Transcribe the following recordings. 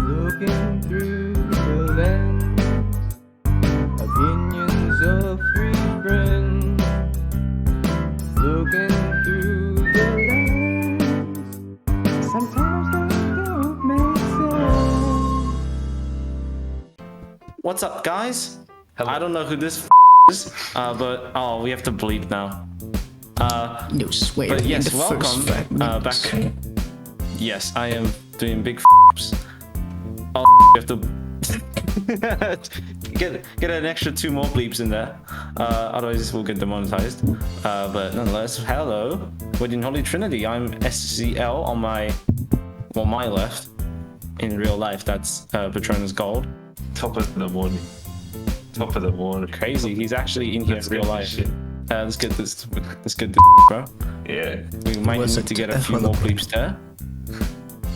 Looking through the lens, opinions of three friends. Looking through the lens, sometimes they don't make sense. What's up, guys? Hello. I don't know who this is, but we have to bleep now. No swear. But yes, in the welcome first 5 minutes. back. Yes, I am doing big Oh, we have to get an extra 2 more bleeps in there. Otherwise, we'll get demonetized. But nonetheless, hello. We're in Holy Trinity. I'm SZL on my left. In real life, that's Patronusgold. Top of the morning. Top of the morning. Crazy. He's actually in here in real life. Shit. Let's get this, bro. Yeah. We might Was need it to get a few more bleeps there.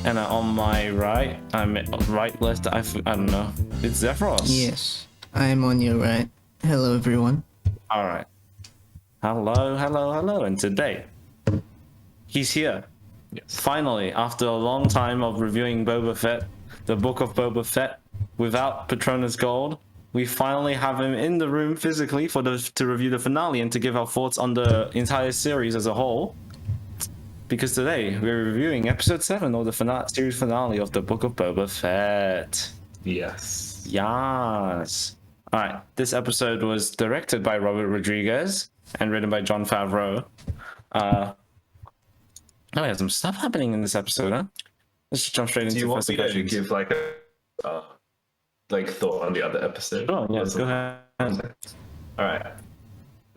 And on my right, I'm right, left, I don't know. It's Zefros. Yes, I am on your right. Hello, everyone. All right. Hello. And today, he's here. Yes. Finally, after a long time of reviewing Boba Fett, the Book of Boba Fett, without Patronusgold, we finally have him in the room physically to review the finale and to give our thoughts on the entire series as a whole. Because today we're reviewing episode 7 of the series finale of the Book of Boba Fett. Yes. Yes. All right. This episode was directed by Robert Rodriguez and written by Jon Favreau. We have some stuff happening in this episode, huh? Let's just jump straight into Do you the want first me to questions. give like a thought on the other episode? Sure, yes, go ahead. All right.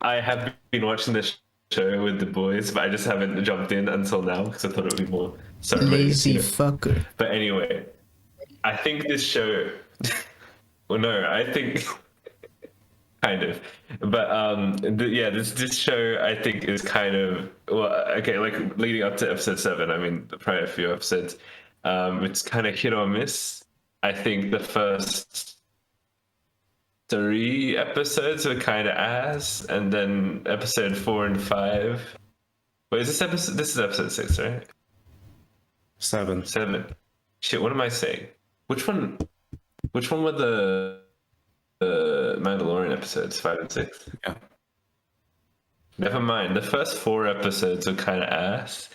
I have been watching this show with the boys, but I just haven't jumped in until now because I thought it would be more Lazy fucker. But anyway, I think this show. Well, no, I think kind of, but this show I think is kind of like leading up to episode 7. I mean, the prior few episodes, it's kind of hit or miss. I think the first 3 episodes were kind of ass, and then episode 4 and 5. Wait, is this episode? This is episode 6, right? 7. 7. Shit, what am I saying? Which one were the Mandalorian episodes? 5 and 6. Yeah. Never mind. The first 4 episodes were kind of ass,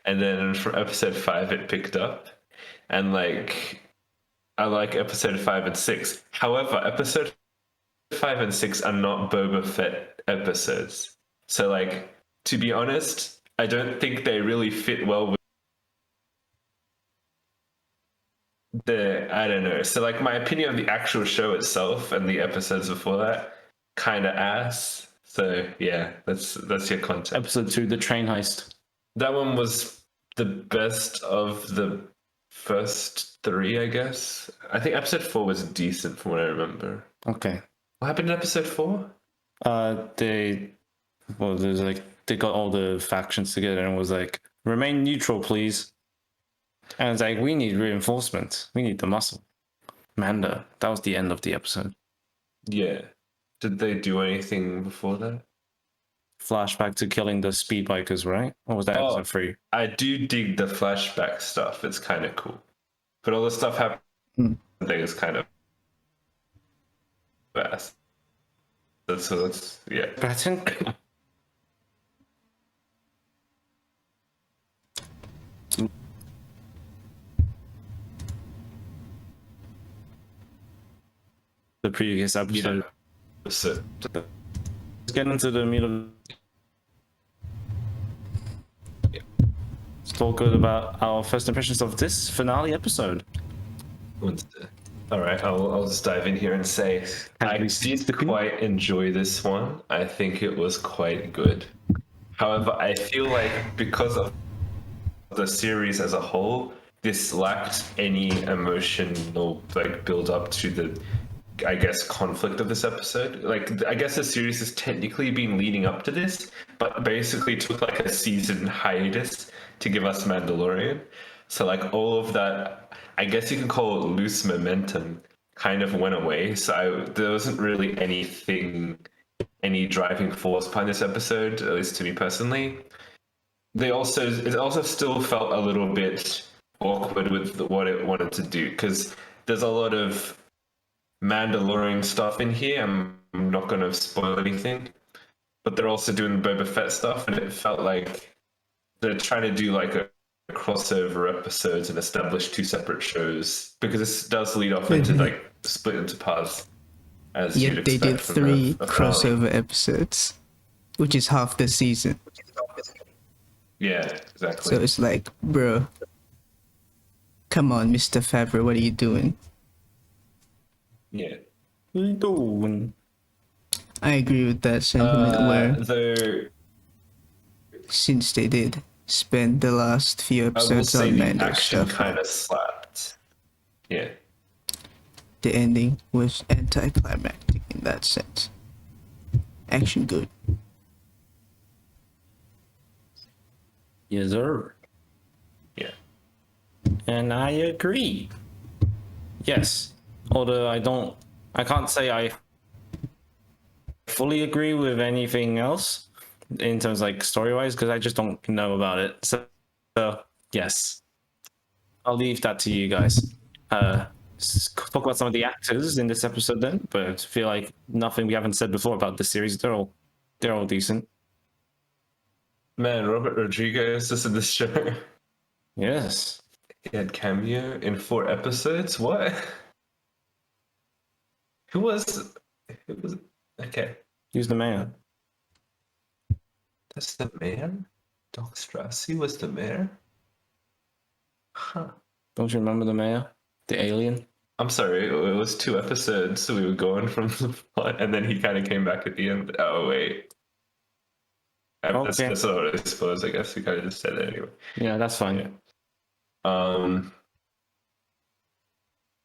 and then from episode 5 it picked up, and I like episode 5 and 6. However, episode 5 and 6 are not Boba Fett episodes. So, to be honest, I don't think they really fit well with I don't know. So, my opinion of the actual show itself and the episodes before that, kind of ass. So, yeah, that's your content. Episode 2, the train heist. That one was the best of the first 3, I guess. I think episode 4 was decent from what I remember. Okay. What happened in episode 4? They got all the factions together and was like, remain neutral, please. And it's like, we need reinforcements. We need the muscle. Manda. That was the end of the episode. Yeah. Did they do anything before that? Flashback to killing the speed bikers, right? Or was that episode 3? I do dig the flashback stuff. It's kind of cool. But all the stuff happening is kind of fast. That's yeah. But I think the previous episode. So, Let's get into the meat of. Let's talk good about our first impressions of this finale episode. all right, I'll just dive in here and say I did quite enjoy this one. I think it was quite good. However, I feel like because of the series as a whole, this lacked any emotional build up to the, I guess, conflict of this episode. I guess the series has technically been leading up to this, but basically took a season hiatus to give us Mandalorian. So all of that, I guess you can call it loose momentum, kind of went away. So there wasn't really any driving force behind this episode, at least to me personally. It also still felt a little bit awkward with what it wanted to do, because there's a lot of Mandalorian stuff in here. I'm not going to spoil anything, but they're also doing the Boba Fett stuff, and it felt like they're trying to do like a crossover episodes and establish two separate shows, because this does lead off into like split into parts, as you'd Yet they expect did from 3 a finale. crossover episodes, which is half the season. Yeah, exactly. So it's like, bro, come on, Mr. Favreau, what are you doing? Yeah. What are you doing? I agree with that sentiment where Though since they did spend the last few I will episodes say on the Mando action stuff, kind of slapped. Yeah. the ending was anticlimactic in that sense. Action good. Yes, sir. Yeah. And I agree. Yes. Although I can't say I fully agree with anything else in terms of like story-wise, because I just don't know about it. So yes. I'll leave that to you guys. Talk about some of the actors in this episode then, but I feel like nothing we haven't said before about this series. They're all decent. Man, Robert Rodriguez is in this show. Yes. He had cameo in 4 episodes. What? Who was? Okay, He's the man. that's the man. Doc Strassi was the mayor. Huh. Don't you remember the mayor? The alien? I'm sorry. It was 2 episodes, so we were going from the plot, and then he kind of came back at the end. Oh wait. Okay. That's what I suppose. I guess we kind of just said it anyway. Yeah, that's fine. Yeah.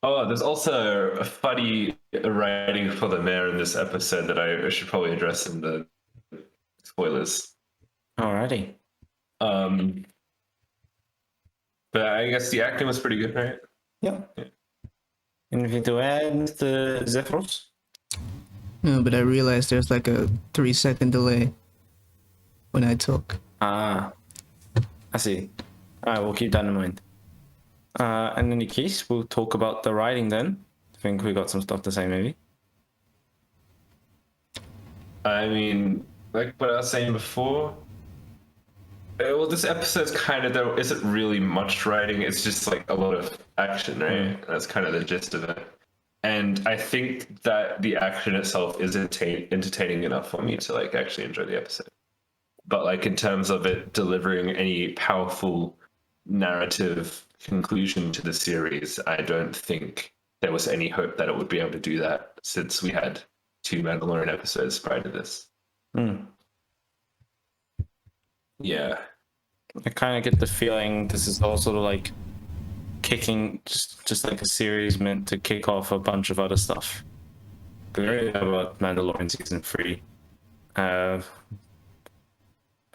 Oh, there's also a funny writing for the mayor in this episode that I should probably address in the spoilers. Alrighty. But I guess the acting was pretty good, right? Yeah. Anything to add, Mr. Zefros? No, but I realized there's like a 3-second delay when I talk. Ah, I see. Alright, we'll keep that in mind. In any case, we'll talk about the writing then. I think we got some stuff to say maybe. I mean, like what I was saying before. Well, this episode's kind of there isn't really much writing. It's just like a lot of action, right? That's kind of the gist of it. And I think that the action itself is entertaining enough for me to like actually enjoy the episode. But like in terms of it delivering any powerful narrative conclusion to the series, I don't think there was any hope that it would be able to do that, since we had 2 Mandalorian episodes prior to this. Yeah. I kind of get the feeling this is all sort of like kicking, just like a series meant to kick off a bunch of other stuff. We already know about Mandalorian season 3.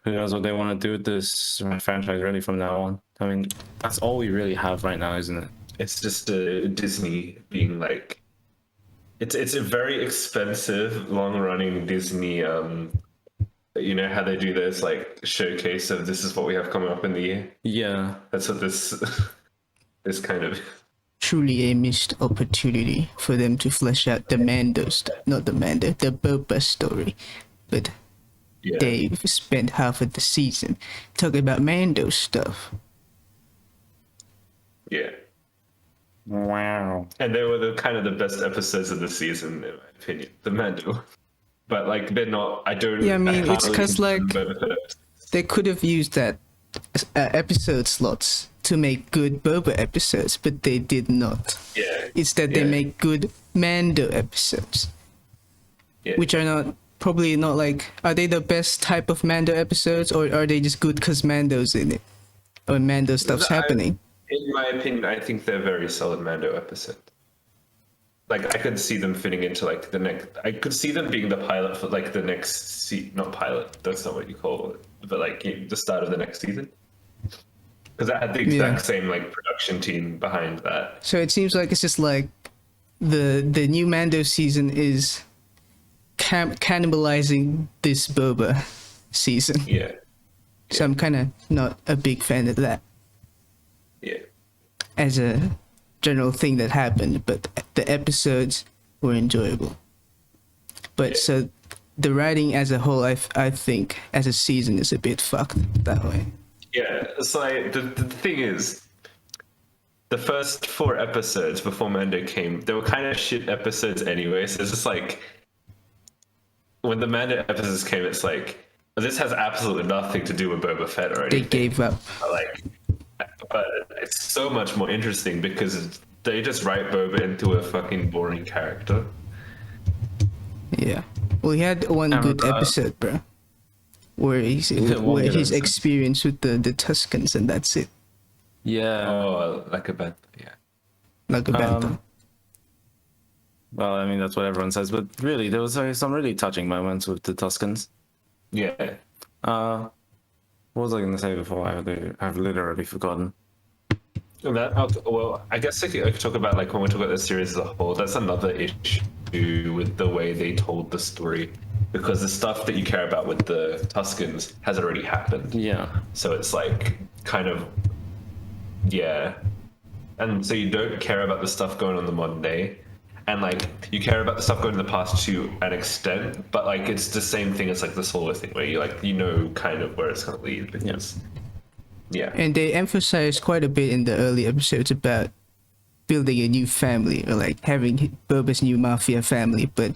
Who knows what they want to do with this franchise really from now on? I mean, that's all we really have right now, isn't it? It's just Disney being like, it's a very expensive, long-running Disney. You know how they do this like showcase of this is what we have coming up in the year. Yeah. That's what this this kind of. Truly a missed opportunity for them to flesh out the the Boba story. But Yeah. they've spent half of the season talking about Mando stuff. Yeah. Wow. And they were the kind of the best episodes of the season, in my opinion. The Mando. But like they're not. I don't. Yeah, I mean, can't it's really 'cause, like, consider them Boba Fett. They could have used that episode slots to make good Boba episodes, but they did not. Yeah. Instead, they Yeah. make good Mando episodes, Yeah. which are not probably not like. Are they the best type of Mando episodes, or are they just good because Mando's in it, or Mando stuff's happening? In my opinion, I think they're very solid Mando episodes. Like I could see them fitting into like the next. I could see them being the pilot for like the next not pilot. That's not what you call it, but like the start of the next season. Because I had the exact same like production team behind that. So it seems like it's just like the new Mando season is cannibalizing this Boba season. Yeah. So I'm kind of not a big fan of that Yeah. as a general thing that happened, but the episodes were enjoyable. But so the writing as a whole, I think as a season is a bit fucked that way. Yeah, so the thing is, the first 4 episodes before Mando came, they were kind of shit episodes anyway. So it's just like when the Mando episodes came, it's like this has absolutely nothing to do with Boba Fett or anything. They gave up. But it's so much more interesting because they just write Boba into a fucking boring character. Yeah. Well, he had one good episode, bro, where his experience with the Tuscans, and that's it. Yeah. Oh, like a bad, yeah. Like a bantha. Well, I mean, that's what everyone says, but really, there was some really touching moments with the Tuscans. Yeah. What was I going to say before? I've literally forgotten. Well, I guess I could talk about, like, when we talk about the series as a whole, that's another issue with the way they told the story, because the stuff that you care about with the Tuscans has already happened. Yeah. So it's like kind of, yeah. And so you don't care about the stuff going on in the modern day, and like you care about the stuff going in the past to an extent, but like it's the same thing as like the Solo thing, where you know kind of where it's going to lead, because yeah. And they emphasize quite a bit in the early episodes about building a new family, or like having Boba's new mafia family, but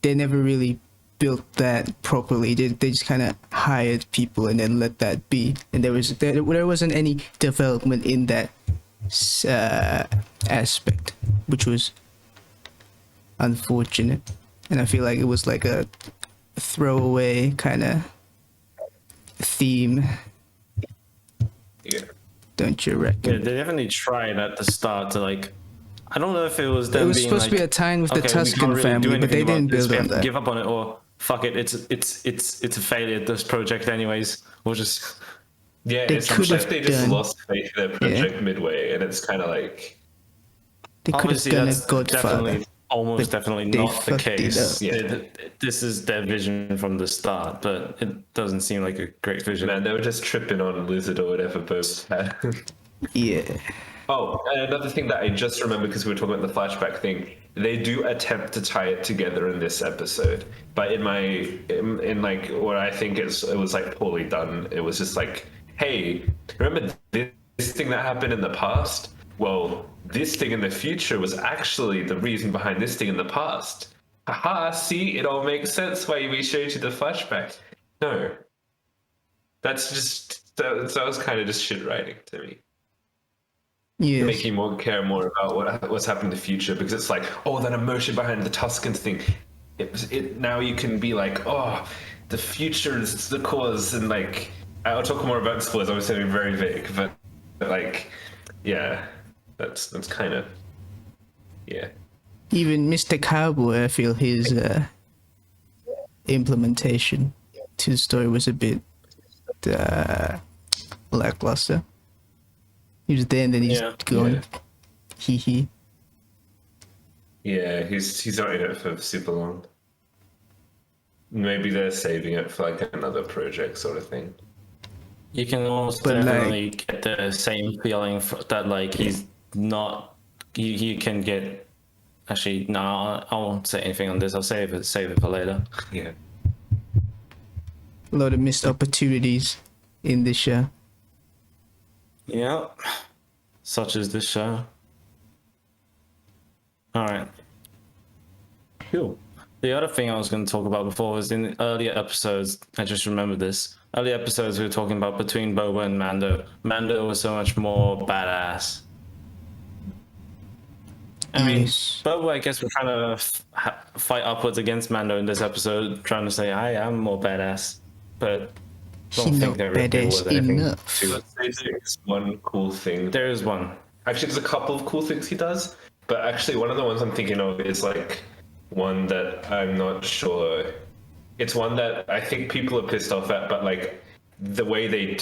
they never really built that properly. They just kind of hired people and then let that be, and there wasn't any development in that aspect, which was unfortunate. And I feel like it was like a throwaway kind of theme. Yeah. Don't you reckon? Yeah, they definitely tried at the start to like. I don't know if it was them It was being supposed like, to be a tie-in with the okay, we Tuscan can't really do family, but they anything didn't about this, build we on have to that. give up on it, or fuck it, it's a failure. This project, anyways. We'll just. Yeah, They it's could like have they just done- lost faith in their project midway, and it's kind of like, They could have Obviously, done a that's Godfather. definitely, almost but definitely they not the fucked it case. up. Yeah. This is their vision from the start, but it doesn't seem like a great vision. man, they were just tripping on Lizard or whatever Boba had. Yeah. Oh, and another thing that I just remember, because we were talking about the flashback thing, they do attempt to tie it together in this episode, but in like what I think it was like poorly done. It was just like, hey, remember this thing that happened in the past? Well, this thing in the future was actually the reason behind this thing in the past. Haha, see, it all makes sense why we showed you the flashback. No. That's just, that was kind of just shit writing to me. Yes. Make you care more about what's happening in the future, because it's like, oh, that emotion behind the Tuscans thing. It now you can be like, oh, the future is the cause, and like I'll talk more about spoilers. Obviously, I'm very vague, but like, yeah, that's kind of, yeah. Even Mr. Cowboy, I feel his implementation to the story was a bit lackluster. He was there and then he's going, hee hee. Yeah, he's not in it for super long. Maybe they're saving it for like another project sort of thing. You can almost But, definitely get the same feeling that like he's not. You can get. Actually, no, I won't say anything on this. I'll save it for later. Yeah. A lot of missed opportunities in this show. Yeah, such as this show. All right. Cool. The other thing I was going to talk about before was in earlier episodes. I just remembered this. Earlier episodes we were talking about between Boba and Mando. Mando was so much more badass. I mean, Yes. Boba, I guess we're trying to fight upwards against Mando in this episode, trying to say I am more badass, but He don't not think there badass was anything enough. to it. There's one cool thing. There is one. Actually, there's a couple of cool things he does, but actually one of the ones I'm thinking of is like one that I'm not sure. It's one that I think people are pissed off at, but like the way they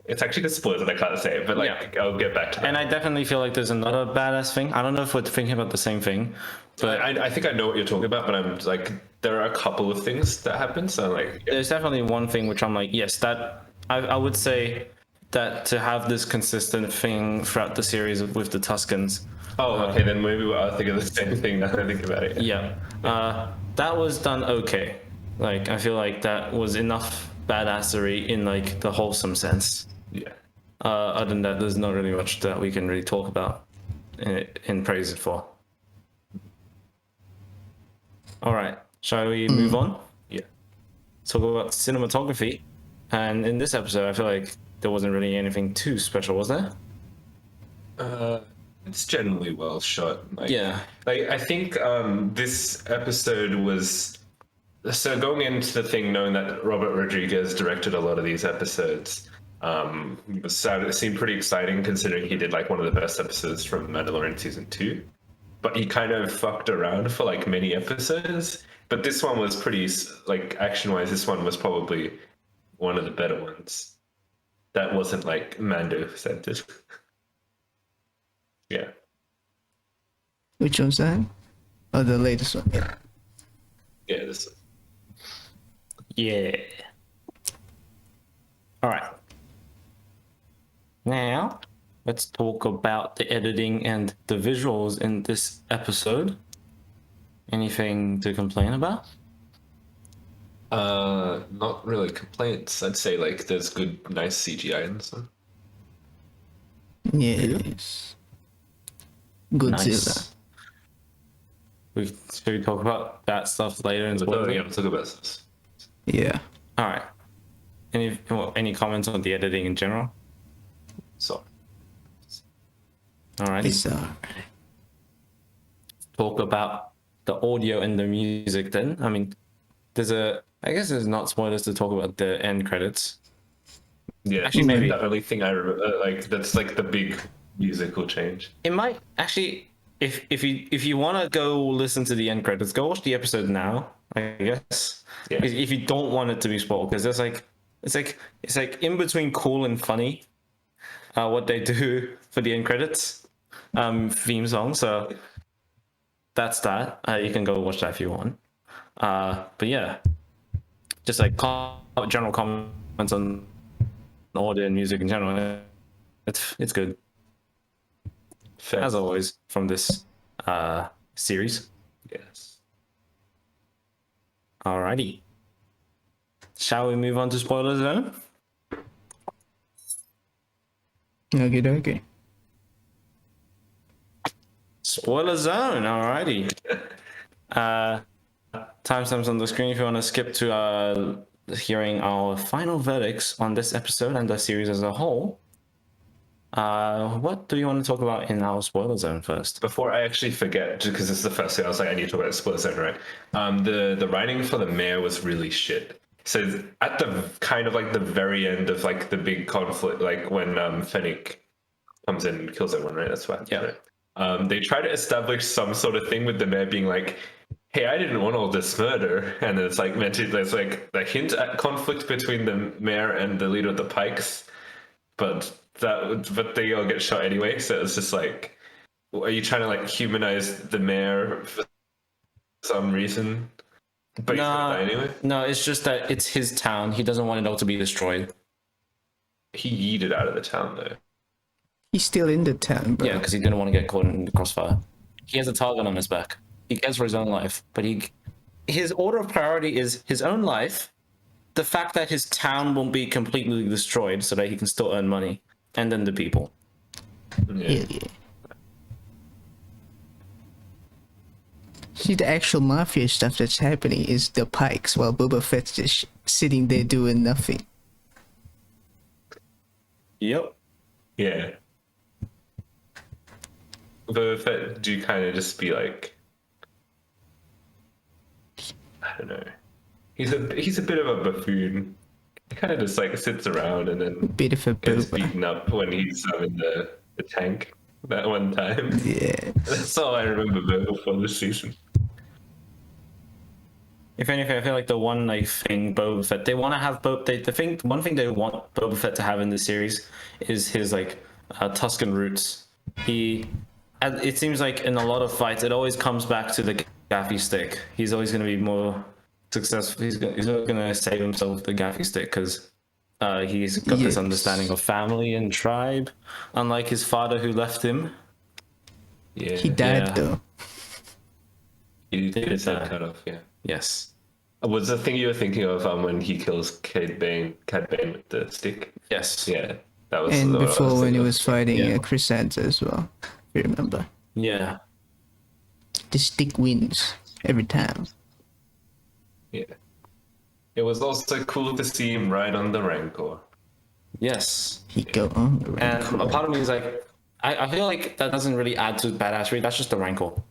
it's actually just spoilers and I can't say it, but like I'll get back to that. And I definitely feel like there's another badass thing. I don't know if we're thinking about the same thing, but I think I know what you're talking about, but I'm like, there are a couple of things that happen, so like, there's definitely one thing which I'm like, yes, that I would say that to have this consistent thing throughout the series with the Tuscans. Oh, okay, then maybe I'll think of the same thing now that I think about it. Yeah, that was done okay. Like I feel like that was enough badassery in like the wholesome sense. Yeah. Other than that, there's not really much that we can really talk about and praise it for. All right, shall we move on? Yeah. Talk about cinematography. And in this episode, I feel like there wasn't really anything too special, was there? It's generally well shot. Like, Yeah. Like I think this episode was so going into the thing knowing that Robert Rodriguez directed a lot of these episodes. It seemed pretty exciting considering he did like one of the best episodes from Mandalorian season 2. But he kind of fucked around for like many episodes. But this one was pretty like action-wise. This one was probably one of the better ones. That wasn't like Mando centered. Yeah. Which one's that? Oh, the latest one. Yeah. Yeah, this Yeah. All right. Now, let's talk about the editing and the visuals in this episode. Anything to complain about? not really complaints. I'd say like there's good, nice CGI in this one. Yes. Godzilla. Nice. Should we talk about that stuff later in But spoilers? yeah, we'll talk about this. Yeah. All right. Any comments on the editing in general? So All right. It's Talk about the audio and the music then. I mean, I guess there's not spoilers to talk about the end credits. yeah, Actually, maybe. the only thing I remember, like that's like the big musical change. It might actually, if you want to go listen to the end credits, go watch the episode now. I guess. Yeah. If you don't want it to be spoiled, because there's like it's like in between cool and funny, what they do for the end credits, theme song. So that's that. You can go watch that if you want. But yeah, just like general comments on audio and music in general. It's good. As always from this series. Yes. Alrighty. Shall we move on to spoilers then? okay. Spoiler zone, alrighty. Timestamps on the screen if you want to skip to hearing our final verdicts on this episode and the series as a whole. What do you want to talk about in our spoiler zone first? Before I actually forget, just because this is the first thing I was like, I need to talk about the spoiler zone, right? The writing for the mayor was really shit. So at the kind of like the very end of like the big conflict, like when Fennec comes in and kills everyone, right? That's what happened. Yeah. Right? They try to establish some sort of thing with the mayor being like, hey, I didn't want all this murder. And then it's like meant to, there's like the hint at conflict between the mayor and the leader of the Pikes, but they all get shot anyway. So it's just like, are you trying to like humanize the mayor for some reason? But he's gonna die anyway. No, it's just that it's his town. He doesn't want it all to be destroyed. He yeeted out of the town though. He's still in the town, bro. Yeah, because he didn't want to get caught in the crossfire. He has a target on his back. He cares for his own life, but his order of priority is his own life, the fact that his town won't be completely destroyed so that he can still earn money, and then the people. Yeah. See, the actual mafia stuff that's happening is the Pikes, while Boba Fett's just sitting there doing nothing. Yep. Yeah. Boba Fett do kind of just be like, I don't know. He's a bit of a buffoon. He kind of just like sits around and then Bit of a gets Boba. beaten up when he's in the tank that one time. Yeah. That's all I remember Boba for this season. If anything, I feel like the one thing Boba Fett they want to have one thing they want Boba Fett to have in this series is his Tuscan roots. It seems like in a lot of fights, it always comes back to the gaffy stick. He's always going to be more successful. He's not going to save himself with the gaffy stick because He's got this Yes. understanding of family and tribe, unlike his father who left him. Yeah. He died Yeah. though. He did his head die. cut off. Yeah. Yes. Was the thing you were thinking of when he kills Cad Bane with the stick? Yes. Yeah, that was. And what I before when he thinking of. was fighting Yeah. Chrysanthus as well. If you remember. Yeah. The stick wins every time. Yeah. It was also cool to see him ride on the Rancor. Yes. He go on the And Rancor. a part of me is like, I feel like that doesn't really add to badassery. That's just the rankle,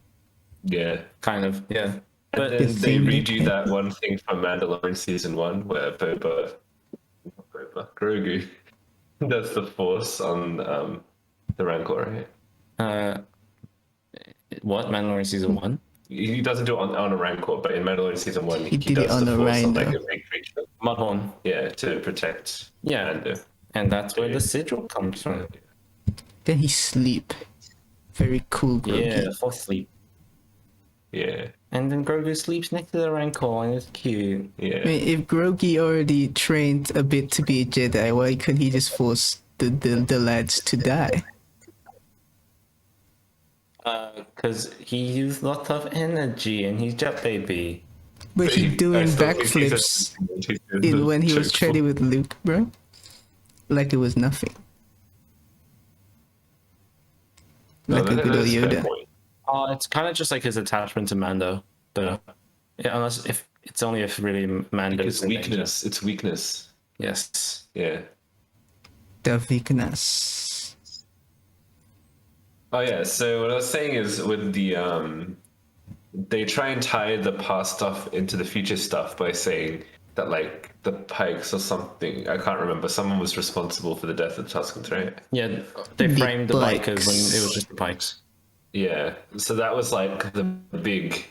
Yeah. kind of. Yeah. And But then The they thing that redo that one thing from Mandalorian season 1 where Grogu does the Force on the Rancor, right? what? Mandalorian season 1? He doesn't do it on a Rancor, but in Mandalorian season 1, He did it does on the a Force on like Rhino. a big creature. Mudhorn. Yeah, to protect Yeah. Mando. And that's where the sigil comes from. Then he sleep. Very cool, Grogu. Yeah, for sleep. Yeah, And then Grogu sleeps next to the rancor, and it's cute. yeah. I mean, if Grogu already trained a bit to be a Jedi, why couldn't he just force the lads to die? Because he used lots of energy, and he's Jet Baby. But he doing I still think he's backflips when he was training with Luke, bro. Like it was nothing. Like a good old Yoda. It's kind of just like his attachment to Mando, though. Yeah, unless if it's only if really Mando It's is in danger. weakness. It's weakness. Yes. Yeah. The weakness. Oh yeah. So what I was saying is with the they try and tie the past stuff into the future stuff by saying that like the Pikes or something, I can't remember, someone was responsible for the death of Tuskens, right? Yeah, they The framed the bikers when Pikes. it was just the Pikes. Yeah. So that was like the big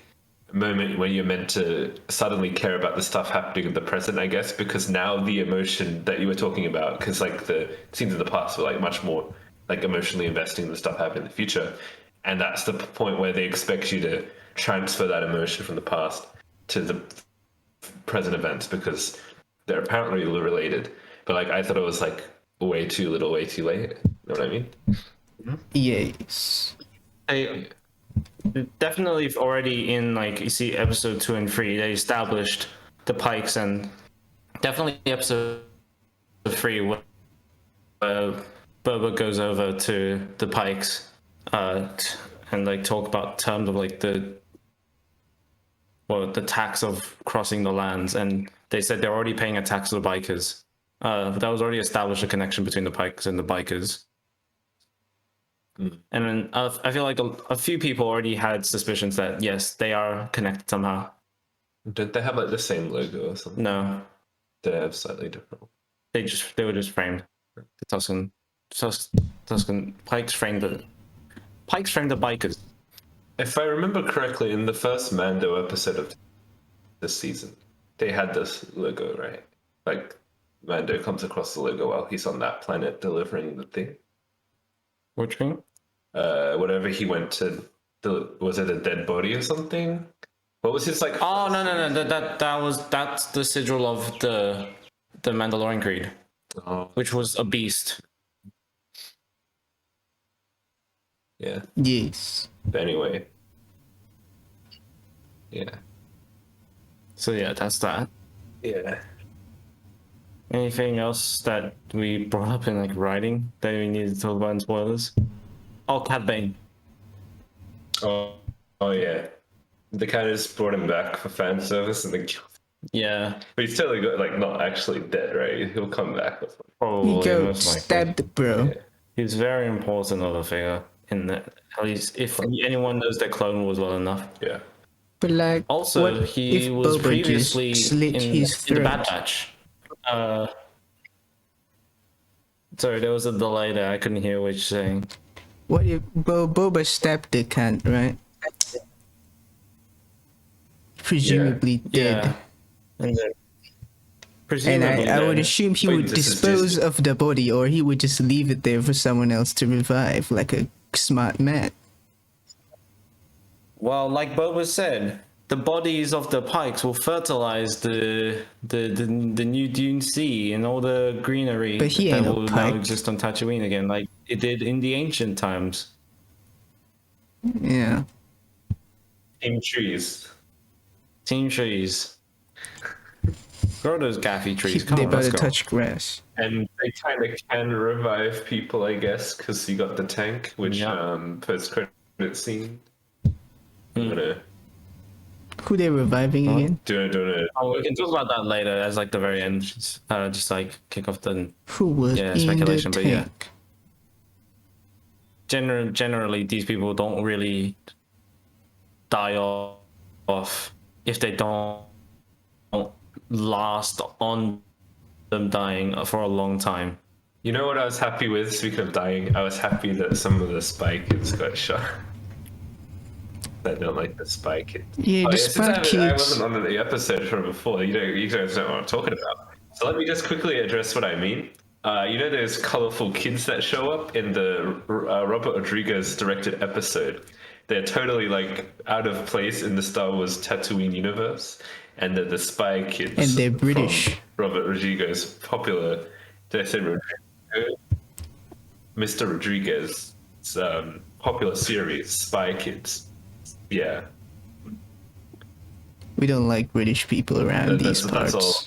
moment when you're meant to suddenly care about the stuff happening in the present, I guess, because now the emotion that you were talking about, because like the scenes in the past were like much more like emotionally investing in the stuff happening in the future, and that's the point where they expect you to transfer that emotion from the past to the present events because they're apparently related. But like I thought it was like way too little, way too late. You know what I mean? Yes. They definitely already in like you see episode 2 and 3 they established the Pikes, and definitely episode 3 where Boba goes over to the Pikes and like talk about terms of like the tax of crossing the lands, and they said they're already paying a tax to the bikers. That was already established a connection between the Pikes and the bikers. And then I feel like a few people already had suspicions that yes, they are connected somehow. Don't they have like the same logo or something? No, They have slightly different. they were just framed. The Tusken Pikes framed the bikers. If I remember correctly, in the first Mando episode of this season, they had this logo, right? Like Mando comes across the logo while he's on that planet delivering the thing. Which thing? Whatever he went to, was it a dead body or something? What was his like? Oh no! That's the sigil of the Mandalorian Creed, Oh, which was a beast. yeah. Yes. But anyway, yeah, So yeah, that's that. yeah. Anything else that we brought up in like writing that we needed to talk about in spoilers? Oh, Cad Bane. Oh, yeah. They kind of just brought him back for fan service and then killed him. Yeah, But he's totally good, like not actually dead, right? He'll come back or something. probably. He go Most likely. stabbed, bro. Yeah. He's very important of a figure in that. At least if anyone knows that Clone Wars well enough. Yeah. But like, Also, what he if was Boba previously just slit in his the throat? Bad Batch. Sorry, there was a delay there. I couldn't hear what you're saying. What if Boba stabbed the cunt, right? Presumably dead. Yeah. And then, And presumably I would then- assume he Wait, would this is dispose Disney. of the body, or he would just leave it there for someone else to revive, like a smart man. Well, like Boba said, the bodies of the pikes will fertilize the new Dune Sea and all the greenery But he that ain't no will now pike. exist on Tatooine again, like it did in the ancient times. Yeah. Team trees. Team trees. Grow those gaffy trees. They Come on, let's better go. touch grass. And they kind of can revive people, I guess, because you got the tank, which Yeah. post-credit scene. Wanna Who they reviving again? do Oh, we can talk about that later as like the very end. Just like kick off the Who was in the speculation, but yeah. tank? Generally, these people don't really die off if they don't last on them dying for a long time. You know what I was happy with? Speaking of dying, I was happy that some of the spy kids got shot. I don't like the spy kids. Yeah, the Since spy I kids. wasn't on the episode from before, you guys know what I'm talking about. So let me just quickly address what I mean. You know those colorful kids that show up in the Robert Rodriguez directed episode? They're totally like out of place in the Star Wars Tatooine universe, and they're the spy kids. And they're from British. Robert Rodriguez popular. Did I say Rodriguez? Mr. Rodriguez's popular series, Spy Kids. Yeah. We don't like British people around these parts. That's all.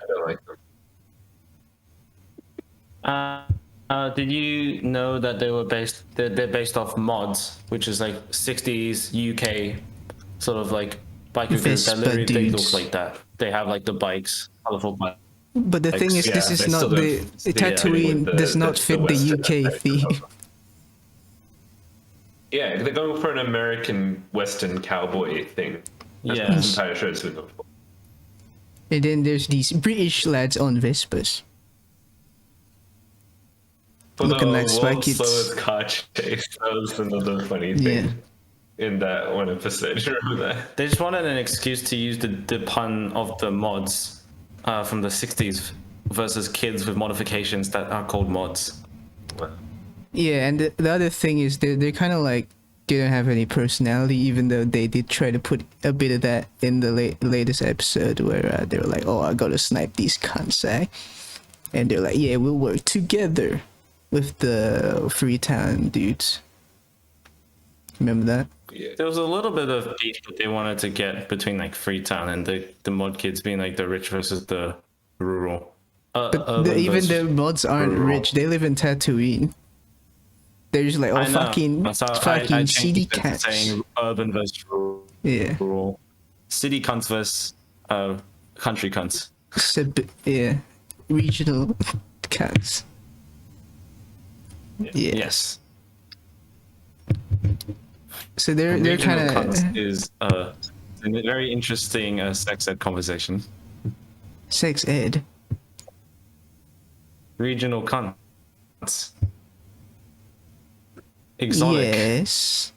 I don't like them. Did you know that they're based off mods, which is like 60s UK sort of like biker group Vespa that literally they dudes. look like that. They have like the bikes, colorful bikes. But the thing is, Yeah, this is they not still the don't fit Tatooine with does not fit the Western UK aspect theme. of- Yeah, they're going for an American Western cowboy thing. That's Yeah. what this entire show's been going for. And then there's these British lads on Vespas. Looking like Spy world's Kids. slowest car chase. That was another funny thing in that one episode. Remember that? They just wanted an excuse to use the pun of the mods from the 60s versus kids with modifications that are called mods. Yeah, and the other thing is they're kind of like they don't have any personality, even though they did try to put a bit of that in the latest episode where they were like, "Oh, I gotta snipe these cunts," eh? And they're like, "Yeah, we'll work together with the Freetown dudes." Remember that? Yeah. There was a little bit of beef that they wanted to get between like Freetown and the mod kids being like the rich versus the rural. Even the mods aren't rural. rich. They live in Tatooine. They're just like, "Oh, I know. fucking, So fucking I city changed it to cats." saying urban versus Yeah. rural. City cunts versus country cunts. Yeah, regional cats. Yeah. Yes. So they're Regional kind of cunts is a very interesting sex ed conversation. sex ed. Regional cunts. Exotic. Yes.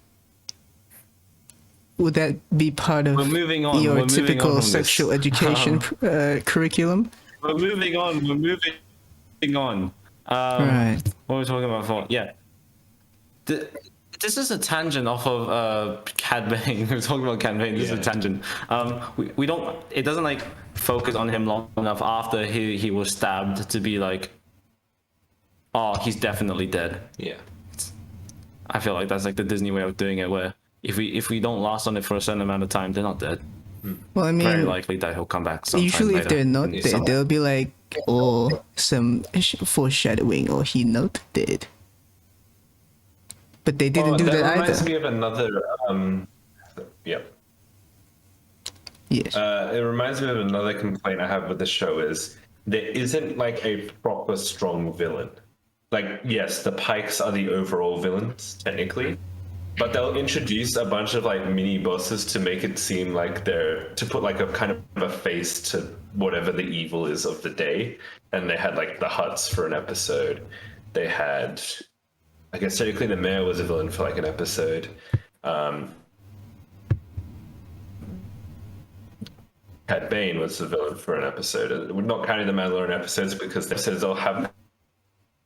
Would that be part of We're moving on. your We're moving on typical from this. sexual education curriculum? We're moving on. We're moving on. Right. What were we talking about before? Yeah. This is a tangent off of Cad Bane. We're talking about Cad Bane. This is a tangent. We don't. It doesn't like focus on him long enough after he was stabbed to be like, oh, he's definitely dead. Yeah. I feel like that's like the Disney way of doing it, where if we don't last on it for a certain amount of time, they're not dead. Well, I Very mean, likely that he'll come back sometime usually if later. they're not Yeah. dead, they'll be like, "Oh, some foreshadowing, or he not dead." But they didn't do that reminds either. me of another. Yep. Yes. It reminds me of another complaint I have with the show is there isn't like a proper strong villain. Like, yes, the Pikes are the overall villains technically, but they'll introduce a bunch of like mini bosses to make it seem like to put like a kind of a face to whatever the evil is of the day. And they had like the Huts for an episode. They had, I guess technically the mayor was a villain for like an episode. Cad Bane was the villain for an episode. We're not counting the Mandalorian episodes because the episodes they'll have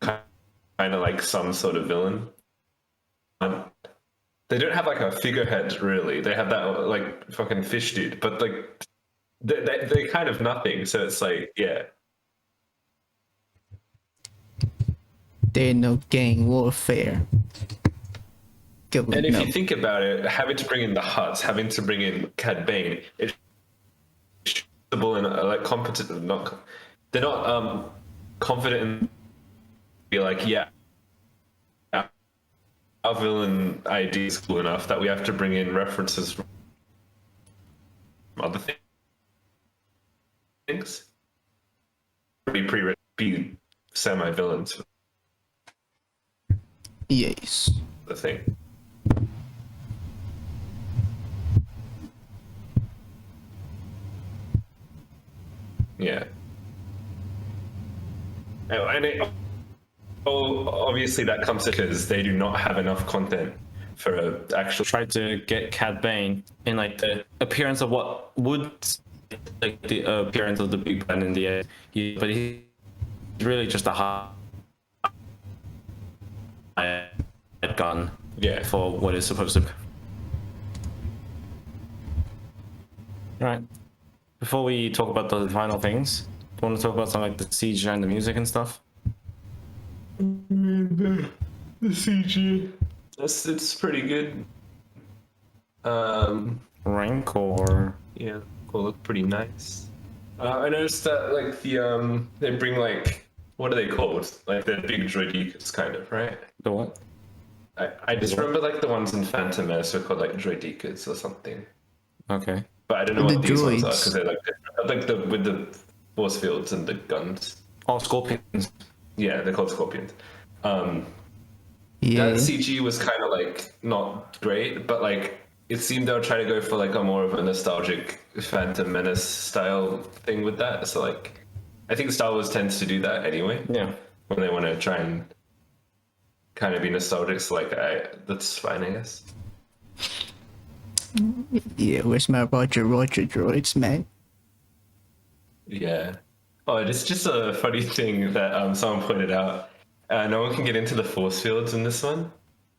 kind of like some sort of villain. they don't have like a figurehead really. They have that like fucking fish dude, but like they're kind of nothing. So it's like, yeah, There ain't no gang warfare. and if No. you think about it, having to bring in the Hutts, having to bring in Cad Bane, it's suitable and like competent. Not they're not confident in be like, yeah, our villain ID is cool enough that we have to bring in references from other things. Be semi-villains for Yes. the thing. Yeah. And obviously that comes because they do not have enough content for an actual. Tried to get Cad Bane in like the appearance of what would like the appearance of the big band in the air, but he's really just a high gun Yeah. for what is supposed to be. Right. Before we talk about the final things, do you want to talk about some like the CGI and the music and stuff? The CG. It's pretty good. Rank or Yeah, will look pretty nice. I noticed that like the they bring like what are they called? Like the big droidekas kind of, right? the what? I just remember like the ones in Phantom Menace were called like droidekas or something. Okay. But I don't know The what these ones are droids. because they're like the with the force fields and the guns. Oh, Scorpions. Yeah, they're called scorpions. Yeah. That CG was kind of like not great, but like it seemed they were trying to go for like a more of a nostalgic Phantom Menace style thing with that. So like, I think Star Wars tends to do that anyway Yeah. when they want to try and kind of be nostalgic. So like, that's fine, I guess. Yeah, where's my Roger droids, man? Yeah. Oh, it's just a funny thing that someone pointed out. No one can get into the force fields in this one,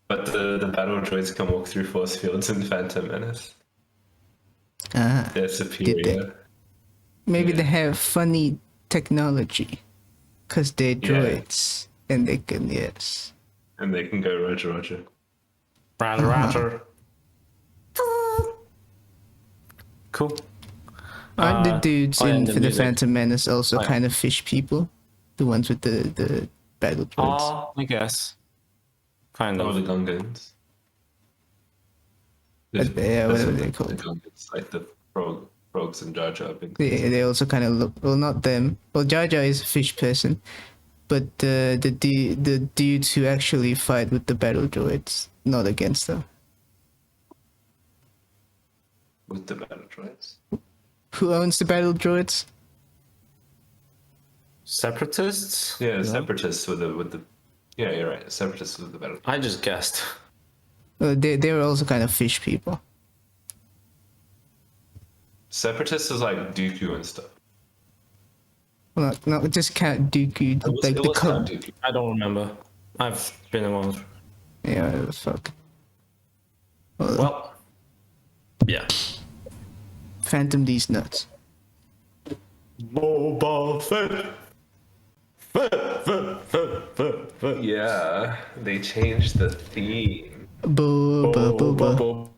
but the battle droids can walk through force fields in Phantom Menace. Ah, They're superior. maybe Yeah. they have funny technology, cause they're droids and they can yes. And they can go Roger Roger. Roger. Cool. Aren't the dudes oh, in and the for the music. Phantom Menace also Right. kind of fish people? The ones with the battle droids. Oh, I guess. Kind Oh, of. the Gungans. Yeah, whatever they're called. The Gungans, like the frogs and Jar Jar Binks. They also kind of look well, not them. Well, Jar Jar is a fish person, but the dudes who actually fight with the battle droids, not against them. With the battle droids. Who owns the battle droids? Separatists? Yeah, separatists with the. Yeah, you're right. Separatists with the battle. I just guessed. They were also kind of fish people. Separatists is like Dooku and stuff. Well, not just Count Dooku, like It the was cult. Count Dooku. I don't remember. I've been involved. Yeah, whatever the fuck. Well, yeah. Phantom these nuts. Boba Fett. Fett. Yeah, they changed the theme. Boba.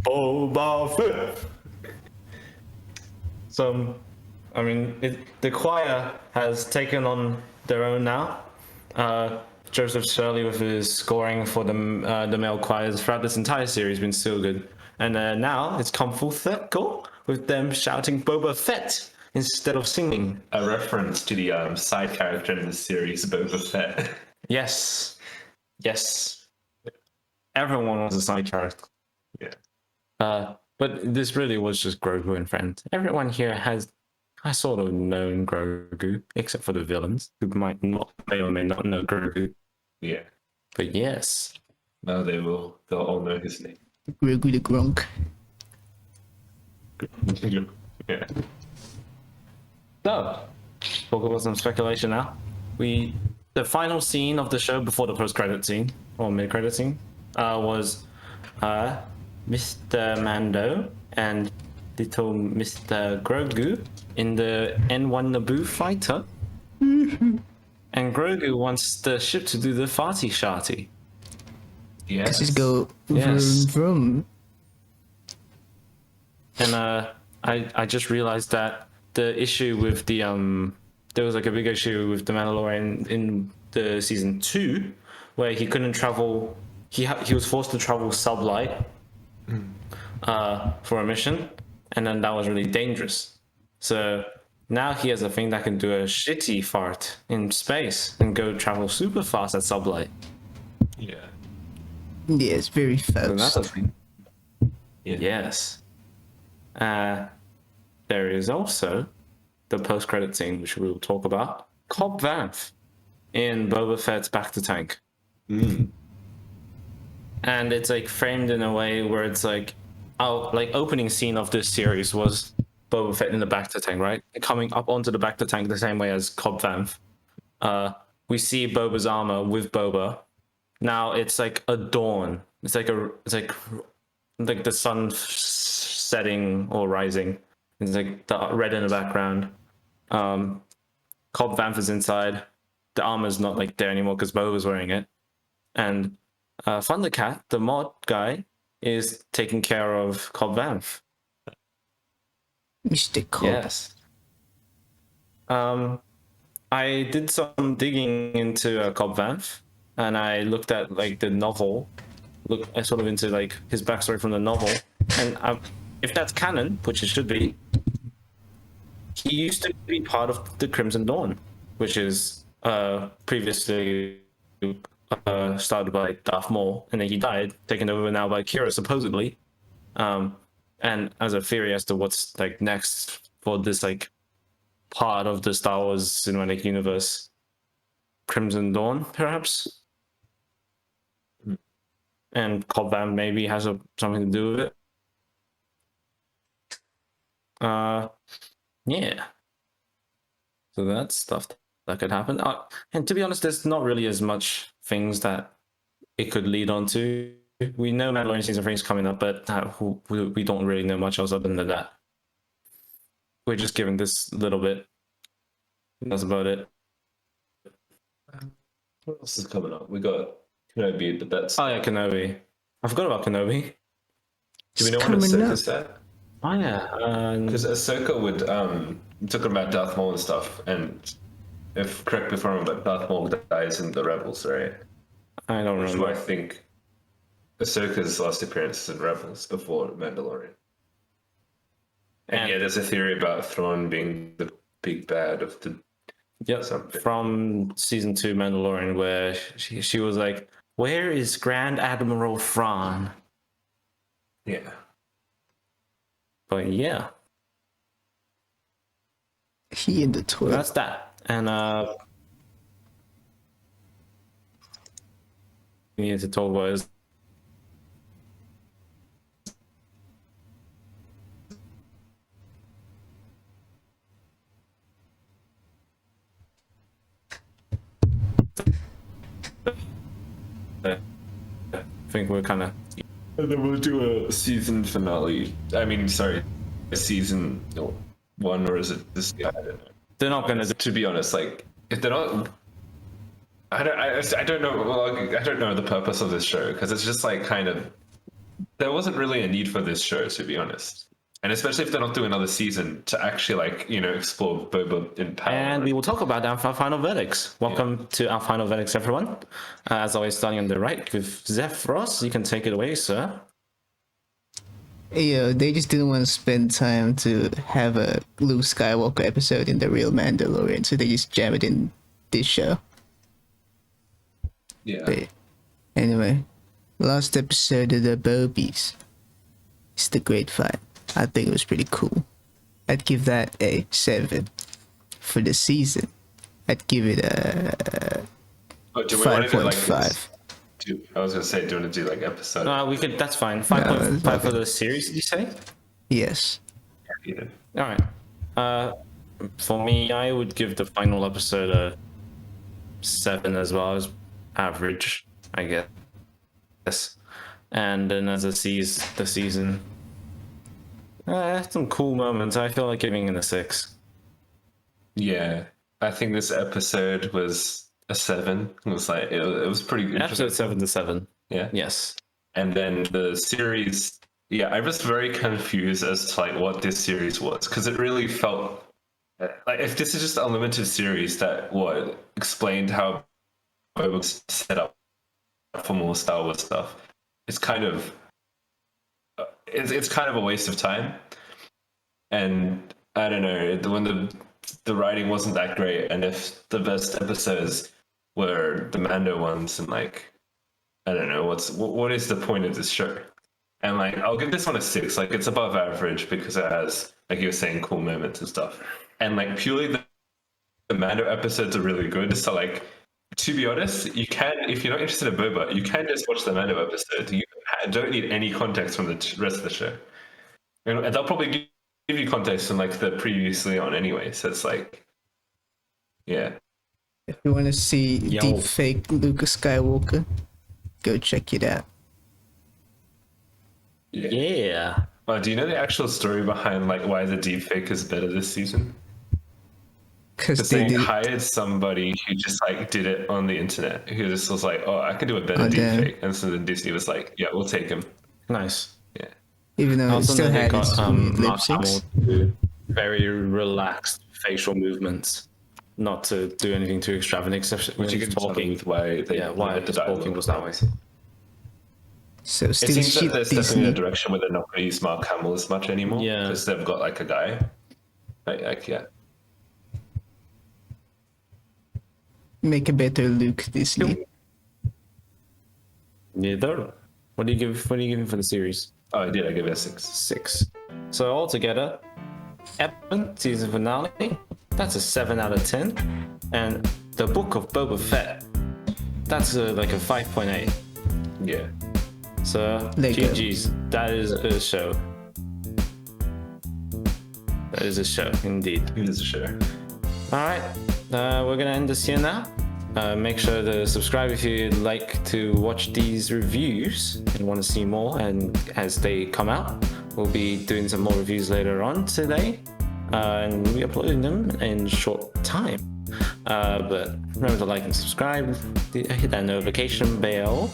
Boba Fett. So, I mean, the choir has taken on their own now. Joseph Shirley with his scoring for the male choirs throughout this entire series been still good. And now it's come full circle with them shouting Boba Fett instead of singing. A reference to the side character in the series, Boba Fett. Yes. Yes. Everyone was a side character. Yeah. But this really was just Grogu and friends. Everyone here has sort of known Grogu, except for the villains, who may or may not know Grogu. Yeah. But yes. Now they'll all know his name. Grogu the Gronk. Yeah. So, talk about some speculation now. We the final scene of the show before the post-credit scene or mid-credit scene was Mr. Mando and little Mr. Grogu in the N1 Naboo fighter. And Grogu wants the ship to do the farty sharty. Yes. Just go vroom Yes. vroom. And I just realized that the issue with the there was like a big issue with the Mandalorian in the season 2 where he couldn't travel. He was forced to travel sublight for a mission, and then that was really dangerous. So now he has a thing that can do a shitty fart in space and go travel super fast at sublight. Yeah. Yeah, it's very So that's fast. a thing. Yeah. Yes. There is also the post-credit scene, which we will talk about. Cobb Vanth in Boba Fett's back to tank. And it's like framed in a way where it's like, opening scene of this series was Boba Fett in the back to tank, right? Coming up onto the back to tank the same way as Cobb Vanth. We see Boba's armor with Boba. Now it's like a dawn. It's like the sun setting or rising. It's like the red in the background. Cobb Vanth is inside. The armor's not like there anymore because Boba's wearing it. And Thundercat, the mod guy, is taking care of Cobb Vanth. Mr. Cobb. Yes. I did some digging into Cobb Vanth, and I looked at like the novel, sort of into like his backstory from the novel, and if that's canon, which it should be, he used to be part of the Crimson Dawn, which is previously started by Darth Maul, and then he died, taken over now by Kira supposedly. And as a theory as to what's like next for this like part of the Star Wars cinematic universe, Crimson Dawn, perhaps. And Cobb Vanth maybe has something to do with it. Yeah. So that's stuff that could happen. And to be honest, there's not really as much things that it could lead on to. We know Mandalorian season 3 is coming up, but we don't really know much else other than that. We're just given this little bit. That's about it. What else is coming up? We got Kenobi, but that's. Oh yeah, Kenobi. I forgot about Kenobi. Do we know when coming Ahsoka's up. at? Oh yeah. Because Ahsoka would talking about Darth Maul and stuff, and if correct me if I'm wrong, but Darth Maul dies in the Rebels, right? I don't Which is remember. why I think Ahsoka's last appearance is in Rebels before Mandalorian. And yeah, there's a theory about Thrawn being the big bad of the. Yep, something. from season 2 Mandalorian, where she was like, "Where is Grand Admiral Thrawn?" Yeah. But yeah, He in the toilet. that's that. And we need to talk about is I think we're kind of And then we'll do a season finale. I mean, sorry, a season 1, or is it this? I don't know. they're not gonna do. To be honest, like if they're not, I don't know. Well, I don't know the purpose of this show because it's just like kind of there wasn't really a need for this show, to be honest. And especially if they're not doing another season to actually like explore Boba in power. And we will talk about our final verdicts. Welcome to our final verdicts, everyone. As always, starting on the right with Zefros. You can take it away, sir. Yeah, they just didn't want to spend time to have a Luke Skywalker episode in the real Mandalorian, so they just jam it in this show. Yeah. But anyway, last episode of the Bobies. It's the great fight. I think it was pretty cool. I'd give that a 7. For the season, I'd give it a Oh, do we want to do like 5.5. I was gonna say, do you want to do like episode? We could. That's fine. No, 5.5 that's for the series. Did you say? Yes. Yeah. All right. For me, I would give the final episode a 7 as well. It was average, I guess. And then as the season, some cool moments. I feel like giving it a 6. Yeah, I think this episode was a 7. It was like it was pretty good. Episode 7 to 7. Yeah. Yes. And then the series, yeah, I was very confused as to like what this series was, because it really felt like if this is just a limited series that explained how it was set up for more Star Wars stuff, it's kind of it's kind of a waste of time. And I don't know, when the writing wasn't that great, and if the best episodes were the Mando ones, and like I don't know what is the point of this show? And like I'll give this one a 6. Like it's above average because it has, like you were saying, cool moments and stuff. And like purely the Mando episodes are really good. So like to be honest, you can, if you're not interested in Boba, you can just watch the Mando episode. You don't need any context from the rest of the show. And they'll probably give you context from like the previously on anyway. So it's like, yeah. If you want to see deep fake Luke Skywalker, go check it out. Yeah. Oh, do you know the actual story behind like why the deepfake is better this season? Because they hired somebody who just like did it on the internet, who just was like, "Oh, I can do a better deepfake," and so then Disney was like, "Yeah, we'll take him." Nice. Yeah. Even though it still had its weird lip Mark syncs. Hamill to do very relaxed facial movements, not to do anything too extravagant, except when Which you he's can talking. with why Why the talking was that way. So It still seems that shit they're stepping in Disney. a direction where they're not going to use Mark Hamill as much anymore. Yeah. Because they've got like a guy. Like yeah. Make a better Luke Disney. Neither. What do you give for the series? Oh, I did. I give it a 6. 6. So altogether, episode season finale, that's a 7 out of 10. And the Book of Boba Fett, that's like a 5.8. Yeah. So Lego. GG's, that is a show. That is a show, indeed. It is a show. Alright, we're gonna end this here now. Make sure to subscribe if you'd like to watch these reviews and want to see more, and as they come out, we'll be doing some more reviews later on today, and we'll be uploading them in short time. But remember to like and subscribe, hit that notification bell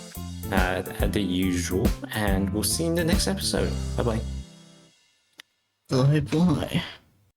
at the usual, and we'll see you in the next episode. Bye bye. Bye bye.